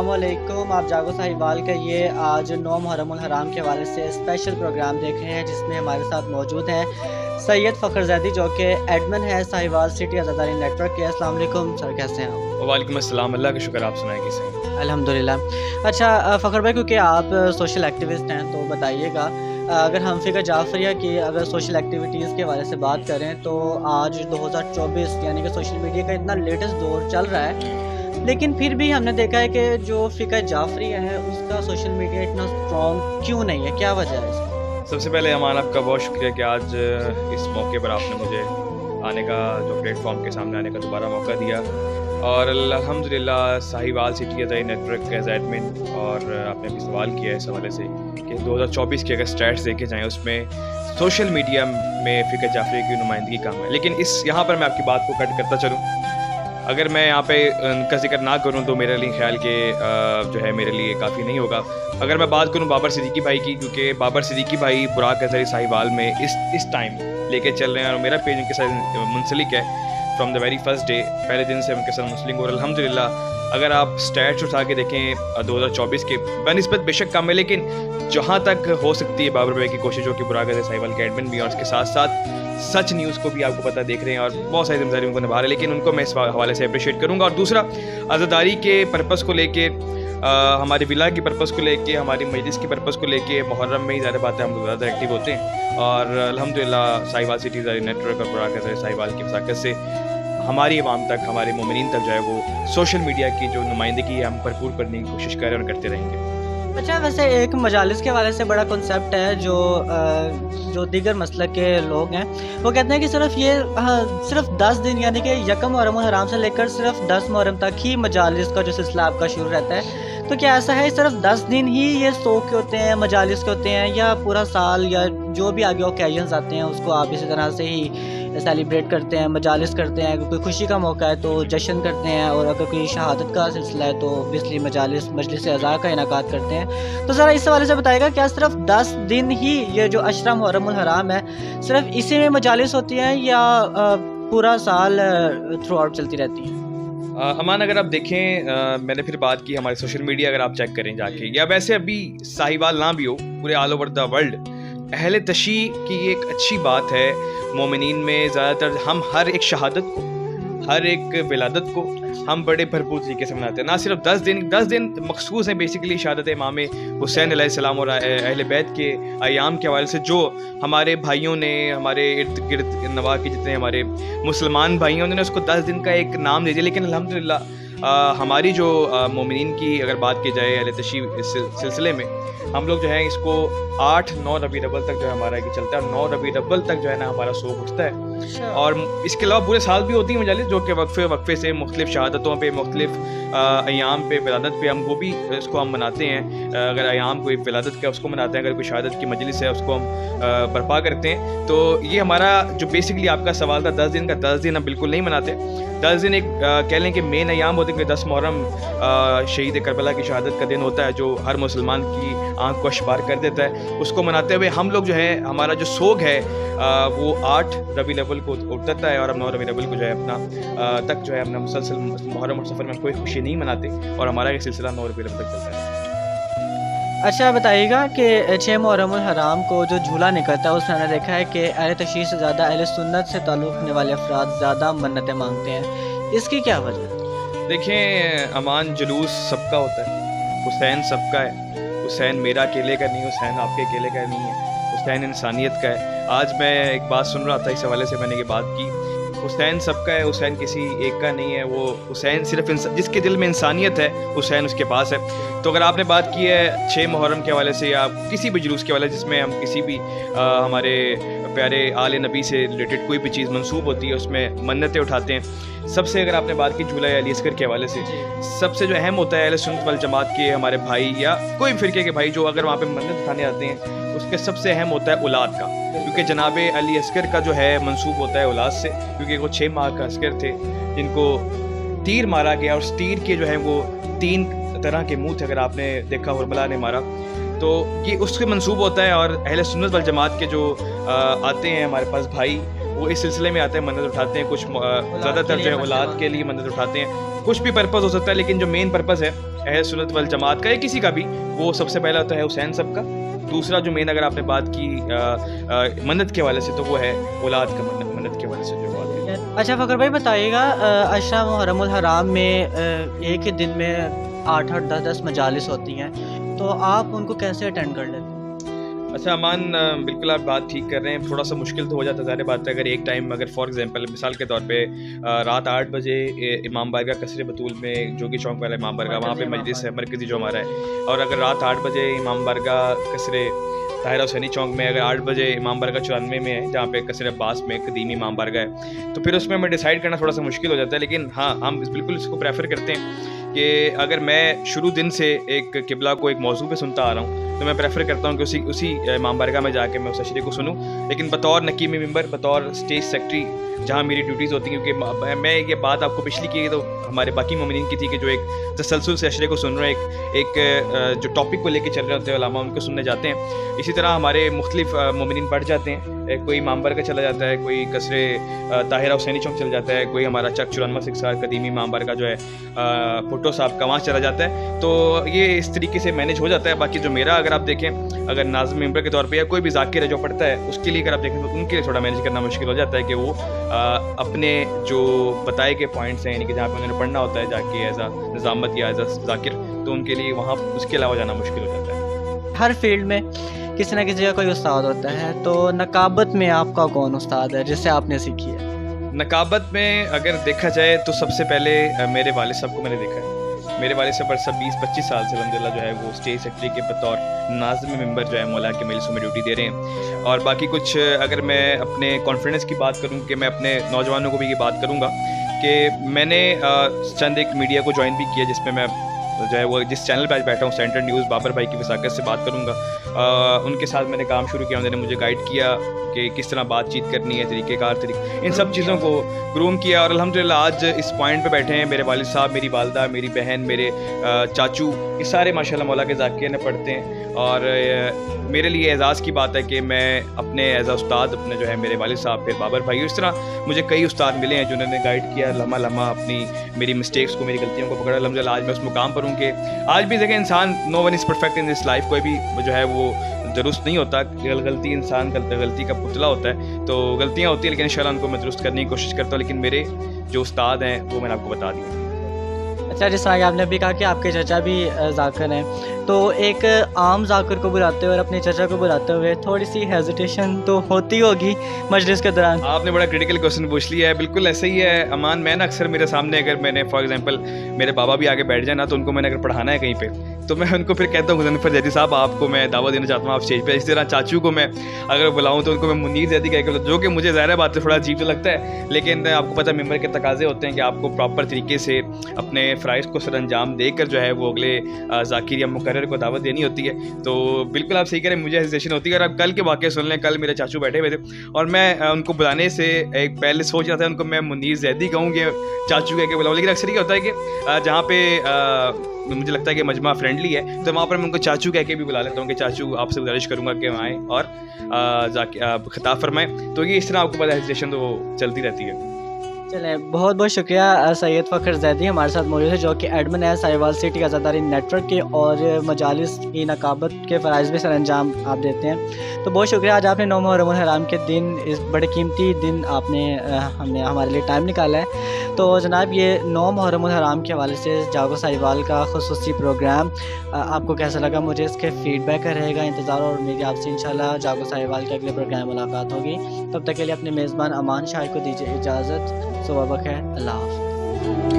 अस्सलाम वालेकुम। आप जागो साहिवाल का ये आज 9 मुहर्रम उल हराम के हवाले से स्पेशल प्रोग्राम देख रहे हैं, जिसमें हमारे साथ मौजूद हैं सैयद फ़खर ज़ैदी, जो कि एडमिन है साहिवाल सिटी आज़ादारी नेटवर्क के। अस्सलाम वालेकुम सर, कैसे हैं आप? वालेकुम अस्सलाम, अल्लाह का शुक्र। आप सुनाएं कैसे हैं? अल्हम्दुलिल्लाह। अच्छा फ़खर भाई, क्योंकि आप सोशल एक्टिविस्ट हैं तो बताइएगा, अगर हम फ़िकर जाफ़रिया की अगर सोशल एक्टिविटीज़ के हवाले से बात करें तो आज 2024 यानी कि सोशल मीडिया का इतना लेटेस्ट दौर चल रहा है, लेकिन फिर भी हमने देखा है कि जो फ़िकर जाफ़रिया है उसका सोशल मीडिया इतना स्ट्रॉन्ग क्यों नहीं है, क्या वजह है इसकी? सबसे पहले अमान, आपका बहुत शुक्रिया कि आज इस मौके पर आपने मुझे आने का, जो प्लेटफॉर्म के सामने आने का दोबारा मौका दिया। और अल्हम्दुलिल्लाह Sahiwal city Azadari network as admin, और आपने अभी सवाल किया है इस हवाले से कि 2024 के अगर स्टैट्स देखे जाएँ उसमें सोशल मीडिया में फ़िकर जाफ़रिया की नुमाइंदगी कम है। लेकिन यहाँ पर मैं आपकी बात को कट करता चलूँ, अगर मैं यहाँ पे उनका जिक्र ना करूँ तो मेरे लिए ख्याल के जो है मेरे लिए काफ़ी नहीं होगा। अगर मैं बात करूँ बाबर सिद्दीकी भाई की, क्योंकि बाबर सिद्दीकी भाई बुराक अज़हरी साहिवाल में इस टाइम लेके चल रहे हैं, और मेरा पेज उनके साथ मुंसलिक है from the very first day, पहले दिन से उनके साथ मुंसलिक। और अल्हम्दुलिल्लाह अगर आप स्टैट्स उठा के देखें 2024 के बनिस्बत बेशक कम है, लेकिन जहाँ तक हो सकती है बाबर भाई की कोशिश हो कि बुराक अज़हरी साहिवाल के एडमिन भी, और उसके साथ साथ सच न्यूज़ को भी आपको पता देख रहे हैं, और बहुत सारी जिम्मेदारी उनको निभा रहे हैं, लेकिन उनको मैं इस हवाले से अप्रिशिएट करूँगा। और दूसरा, आज़ादारी के पर्पस को लेके, हमारे विला की पर्पस को लेके, हमारी मजलिस की पर्पस को लेके मुहर्रम में ही ज़्यादा बातें हम ज़्यादा एक्टिव होते हैं। और अल्हम्दुलिल्लाह साहिवाल सिटी आज़ादारी नेटवर्क और बुराक अज़हरी साहिवाल की वसाक़त से हमारी आवाम तक, हमारे मोमिनीन तक जो है वो सोशल मीडिया की जो नुमाइंदगी है हम भरपूर करने की कोशिश कर रहे हैं और करते रहेंगे। अच्छा, वैसे एक मजालिस के हवाले से बड़ा कॉन्सेप्ट है जो दीगर मसलक के लोग हैं वो कहते हैं कि सिर्फ 10 दिन यानी कि यकम मुहर्रम हराम से लेकर सिर्फ 10 मुहर्रम तक ही मजालिस का जो सिलसिला आपका शुरू रहता है। तो क्या ऐसा है, सिर्फ 10 दिन ही ये शौक़ के होते हैं, मजालिस के होते हैं, या पूरा साल या जो भी आगे ओकेजन्स आते हैं उसको आप इसी तरह से ही सेलिब्रेट करते हैं, मजालिस करते हैं? अगर कोई खुशी का मौका है तो जश्न करते हैं, और अगर कोई शहादत का सिलसिला है तो ऑब्वियसली मजलिस अज़ा का इनाकात करते हैं। तो ज़रा इस हवाले से बताइएगा, क्या सिर्फ 10 दिन ही ये जो अशरा मुहर्रम उल हराम है सिर्फ इसी में मजालिस होती हैं, या पूरा साल थ्रू आउट चलती रहती हैं? अमान, अगर आप देखें, मैंने फिर बात की हमारे सोशल मीडिया, अगर आप चेक करें जाके, या वैसे अभी साहिवाल ना भी हो, पूरे ऑल ओवर द वर्ल्ड अहले तशी की एक अच्छी बात है। मोमिनीन में ज़्यादातर हम हर एक शहादत को, हर एक विलादत को हम बड़े भरपूर तरीके से मनाते हैं। ना सिर्फ 10 दिन मखसूस हैं बेसिकली शहादत इमाम हुसैन अलैहिस्सलाम और अहले बैत के अयाम के हवाले से, जो हमारे भाइयों ने, हमारे इर्द गिर्द नवा के जितने हमारे मुसलमान भाइयों ने उसको 10 दिन का एक नाम दे दिया। लेकिन अल्हम्दुलिल्लाह हमारी जो मोमिनीन की अगर बात की जाए अहले तशी इस सिलसिले में, हम लोग जो है इसको 8-9 रबीउल अव्वल तक जो है हमारा ये चलता है। 9 रबीउल अव्वल तक जो है ना हमारा शौक़ उठता है, और इसके अलावा पूरे साल भी होती है मजालिस, जो कि वक्फे से मुख्तलिफ शहादतों पे, मुख्तलिफ अयाम पे, विलादत पे हम वो भी इसको हम मनाते हैं। अगर अयाम कोई विलादत का उसको मनाते हैं, अगर कोई शहादत की मजलिस है उसको हम बर्पा करते हैं। तो ये हमारा जो बेसिकली आपका सवाल था 10 दिन का, 10 दिन हम बिल्कुल नहीं मनाते। 10 दिन एक कह लें कि मेन अयाम होते हैं। 10 मुहर्रम शहीद करबला की शहादत का दिन होता है, जो हर मुसलमान की आँख को अशबार कर देता है। उसको मनाते हुए हम लोग जो है, हमारा जो शौक़ है वो 8 रबीउल अव्वल को उठता है, और हम 9 रबीउल अव्वल को जो है अपना तक जो है अपना मुसलसल मुहर्रम और सफ़र में कोई खुशी नहीं मनाते, और हमारा ये सिलसिला 9 रबीउल अव्वल तक चलता है। अच्छा, बताइएगा कि 6 मुहर्रम उल हराम को जो झूला निकलता है उसमें हमने देखा है कि अहले तशरीह से ज़्यादा अहले सुन्नत से ताल्लुक़ रखने वाले अफराद ज़्यादा मन्नतें मांगते हैं, इसकी क्या वजह है? देखें अमान, जुलूस सबका होता है, हुसैन सबका है। हुसैन मेरा अकेले का नहीं, हुसैन आपके अकेले का नहीं है, हुसैन इंसानियत का है। आज मैं एक बात सुन रहा था, इस हवाले से मैंने ये बात की, हुसैन सबका है, हुसैन किसी एक का नहीं है। वो हुसैन सिर्फ जिसके दिल में इंसानियत है, हुसैन उसके पास है। तो अगर आपने बात की है 6 मुहर्रम के हवाले से, या किसी भी जुलूस के हवाले जिसमें हम किसी भी हमारे प्यारे आले नबी से रिलेटेड कोई भी चीज़ मंसूब होती है उसमें मन्नतें उठाते हैं। सबसे अगर आपने बात की झूला अली अस्कर के हवाले से, सबसे जो अहम होता है अहले सुन्नत वल जमात के हमारे भाई या कोई भी फ़िरके के भाई जो अगर वहाँ पे मन्नत उठाने आते हैं, उसके सबसे अहम होता है औलाद का, क्योंकि जनाब अली अस्कर का जो है मंसूब होता है औलाद से, क्योंकि वो 6 माह का अस्कर थे जिनको तीर मारा गया, और उस तीर के जो है वो 3 तरह के मुँह थे, अगर आपने देखा करबला ने मारा, तो ये उसके मंसूब होता है। और अहले सुन्नत वल जमात के जो आते हैं हमारे पास भाई, वो इस सिलसिले में आते हैं, मन्नत उठाते हैं। कुछ ज़्यादातर जो है औलाद के लिए मन्नत उठाते हैं। कुछ भी पर्पज़ हो सकता है, लेकिन जो मेन पर्पज़ है अहले सुन्नत वल जमात का या किसी का भी, वो सबसे पहला होता है हुसैन साहब का। दूसरा जो मेन अगर आपने बात की मन्नत के हवाले से, तो वो है औलाद का मन्नत के हवाले से जो बात है। अच्छा फ़खर भाई बताइएगा, अशरा मुहर्रमुल हराम में एक ही दिन में 8-8 10-10 मजालिस होती हैं, तो आप उनको कैसे अटेंड कर लेते हैं? अच्छा अमान, बिल्कुल आप बात ठीक कर रहे हैं। थोड़ा सा मुश्किल तो हो जाता है, ज़ाहिर बात है। अगर एक टाइम अगर फॉर एग्जांपल मिसाल के तौर पे रात 8 बजे इमाम बारगाह कसरे बतूल में, जोगी चौक वाला इमाम बारगाह, वहाँ पे मजलिस है मरकज़ी जो हमारा है, और अगर रात 8 बजे इमाम बारगाह कसरे ताहिरा हुसैनी चौक में, अगर 8 बजे इमाम बारगाह 94 में है, जहाँ पे कसर अब्बास में कदीमी इमाम बारगाह है, तो फिर उसमें हमें डिसाइड करना थोड़ा सा मुश्किल हो जाता है। लेकिन हाँ, हम बिल्कुल इसको प्रेफर करते हैं कि अगर मैं शुरू दिन से एक किबला को एक मौजू पे सुनता आ रहा हूँ, तो मैं प्रेफर करता हूँ कि उसी इमाम बारगाह में जाके मैं उस अशरे को सुनूँ। लेकिन बतौर नकीम मिंबर, बतौर स्टेज सेक्रेटरी जहाँ मेरी ड्यूटीज़ होती हैं, क्योंकि मैं ये बात आपको पिछली की तो हमारे बाकी मोमिनीन की थी कि जो एक तसलसल से अशरे को सुन रहे हैं, एक जो टॉपिक को लेके चल रहे होते हैं उलमा, उनको सुनने जाते हैं। इसी तरह हमारे मुख्तलिफ मोमिनीन बढ़ जाते हैं, कोई इमाम बारगाह चला जाता है, कोई कसरे ताहिरा हुसैनी चौक चला जाता है, कोई हमारा चक 94 सिक्सार कदीमी इमाम बारगाह जो है भुट्टो साहब का वहाँ चला जाता है। तो ये इस तरीके से मैनेज हो जाता है। बाकी जो मेरा अगर आप देखें, अगर नाज़िम मेंबर के तौर पे या कोई भी ज़ाकिर है जो पढ़ता है, उसके लिए अगर आप देखें तो उनके लिए थोड़ा मैनेज करना मुश्किल हो जाता है कि वो अपने जो बताए गए पॉइंट्स हैं, यानी कि जहाँ पे उन्होंने पढ़ना होता है जाके एज अ निज़ामत या एज अ ज़ाकिर, तो उनके लिए वहाँ उसके अलावा जाना मुश्किल हो जाता है। हर फील्ड में किसी न किसी का कोई उस्ताद होता है, तो नकाबत में आपका कौन उस्ताद है जिससे आपने सीखी है? नकाबत में अगर देखा जाए तो सबसे पहले मेरे वालिद साहब को मैंने देखा है। मेरे वालिद साहब बरसा 20-25 साल से अल्हम्दुलिल्लाह जो है वो स्टेज सेक्रेटरी के बतौर नाज़िम मेंबर जो है मौला के मजलिसों में ड्यूटी दे रहे हैं। और बाकी कुछ अगर मैं अपने कॉन्फिडेंस की बात करूं, कि मैं अपने नौजवानों को भी ये बात करूंगा कि मैंने चंद एक मीडिया को ज्वाइन भी किया, जिसमें मैं जो है वो जिस चैनल पे आज बैठा हूँ, सेंट्रल न्यूज़, बाबर भाई की वसाकत से बात करूँगा। उनके साथ मैंने काम शुरू किया, उन्होंने मुझे गाइड किया कि किस तरह बातचीत करनी है, तरीक़ेकार इन सब चीज़ों को ग्रूम किया। और अल्हम्दुलिल्लाह आज इस पॉइंट पे बैठे हैं। मेरे वालिद साहब, मेरी वालदा, मेरी बहन, मेरे चाचू, ये सारे माशाल्लाह मौला के ज़ाकिर में पढ़ते हैं। और मेरे लिए एज़ाज़ की बात है कि मैं अपने एज़ अ उस्ताद अपने जो है मेरे वालिद साहब, फिर बाबर भाई, इस तरह मुझे कई उस्ताद मिले हैं जिन्होंने गाइड किया लम्हा लम्हा अपनी मेरी मिस्टेक्स को, मेरी गलतियों को पकड़ा। अल्हम्दुलिल्लाह आज मैं उस मुकाम पर हूँ कि आज भी देखें इंसान, no one is perfect in this life, कोई भी जो है वो दुरुस्त नहीं होता। गलती इंसान गलती का पुतला होता है, तो गलतियाँ होती हैं, लेकिन इंशाल्लाह उनको मैं दुरुस्त करने की कोशिश करता हूँ। लेकिन मेरे जो उस्ताद हैं वो मैंने आपको बता दिया। अच्छा, जिस तरह कि आपने अभी कहा कि आपके चचा भी ज़ाकिर हैं, तो एक आम ज़ाकिर को बुलाते हुए और अपने चचा को बुलाते हुए थोड़ी सी हेजिटेशन तो होती होगी मजलिस के दौरान? आपने बड़ा क्रिटिकल क्वेश्चन पूछ लिया है। बिल्कुल ऐसे ही है अमान। मैं ना अक्सर मेरे सामने अगर मैंने फॉर एग्जांपल मेरे बाबा भी आगे बैठ जाए ना, तो उनको मैंने अगर पढ़ाना है कहीं पे, तो मैं उनको फिर कहता हूँ मुज़फ़्फ़र ज़ैदी साहब आपको मैं दावा देना चाहता हूँ आप स्टेज पे। इसी तरह चाचू को मैं अगर बुलाऊँ तो उनको मैं मुनीर ज़ैदी कह के, जो कि मुझे ज़ाहिर बात है थोड़ा अजीब तो लगता है, लेकिन आपको पता है मेंबर के तकाज़े होते हैं कि आपको प्रॉपर तरीके से अपने फ़राइज़ को सरअंजाम देकर जो है वो अगले ज़ाकिर या मुकर्रर को दावत देनी होती है। तो बिल्कुल आप सही कह रहे हैं, मुझे हेजिटेशन होती है। अगर आप कल के वाक़े सुन लें, कल मेरे चाचू बैठे हुए थे और मैं उनको बुलाने से एक पहले सोच रहा था उनको मैं मुनीर ज़ैदी कहूँगी, चाचू कह के बुलाऊँ, लेकिन अक्सर ये होता है कि जहाँ पे मुझे लगता है कि मजमा फ्रेंडली है, तो वहाँ पर मैं उनको चाचू कह के भी बुला लेता हूँ कि चाचू आपसे गुजारिश करूँगा कि वहाँ आएँ और खिताब फरमाएँ। तो ये इस तरह आपको पता है हेजिटेशन तो चलती रहती है। चलें, बहुत बहुत शुक्रिया सैयद फ़खर ज़ैदी हमारे साथ मौजूद है, जो कि एडमिन है साहिवाल सिटी आज़ादारी नेटवर्क के, और मजालिस की नकाबत के फ़राइज़ भी सरअंजाम आप देते हैं। तो बहुत शुक्रिया, आज आपने 9 मुहर्रमुल हराम के दिन, इस बड़े कीमती दिन आपने हमारे लिए टाइम निकाला है। तो जनाब, ये 9 मुहर्रमुल हराम के हवाले से जागो साहिवाल का ख़ुसूसी प्रोग्राम आपको कैसा लगा? मुझे इसके फ़ीडबैक का रहेगा इंतज़ार, और मेरी आपसे इंशाल्लाह जागो साहिवाल के अगले प्रोग्राम मुलाकात होगी। तब तक के लिए अपने मेज़बान अमान शाह को दीजिए इजाज़त। सुबह बखैर, अल्लाह हाफ़िज़।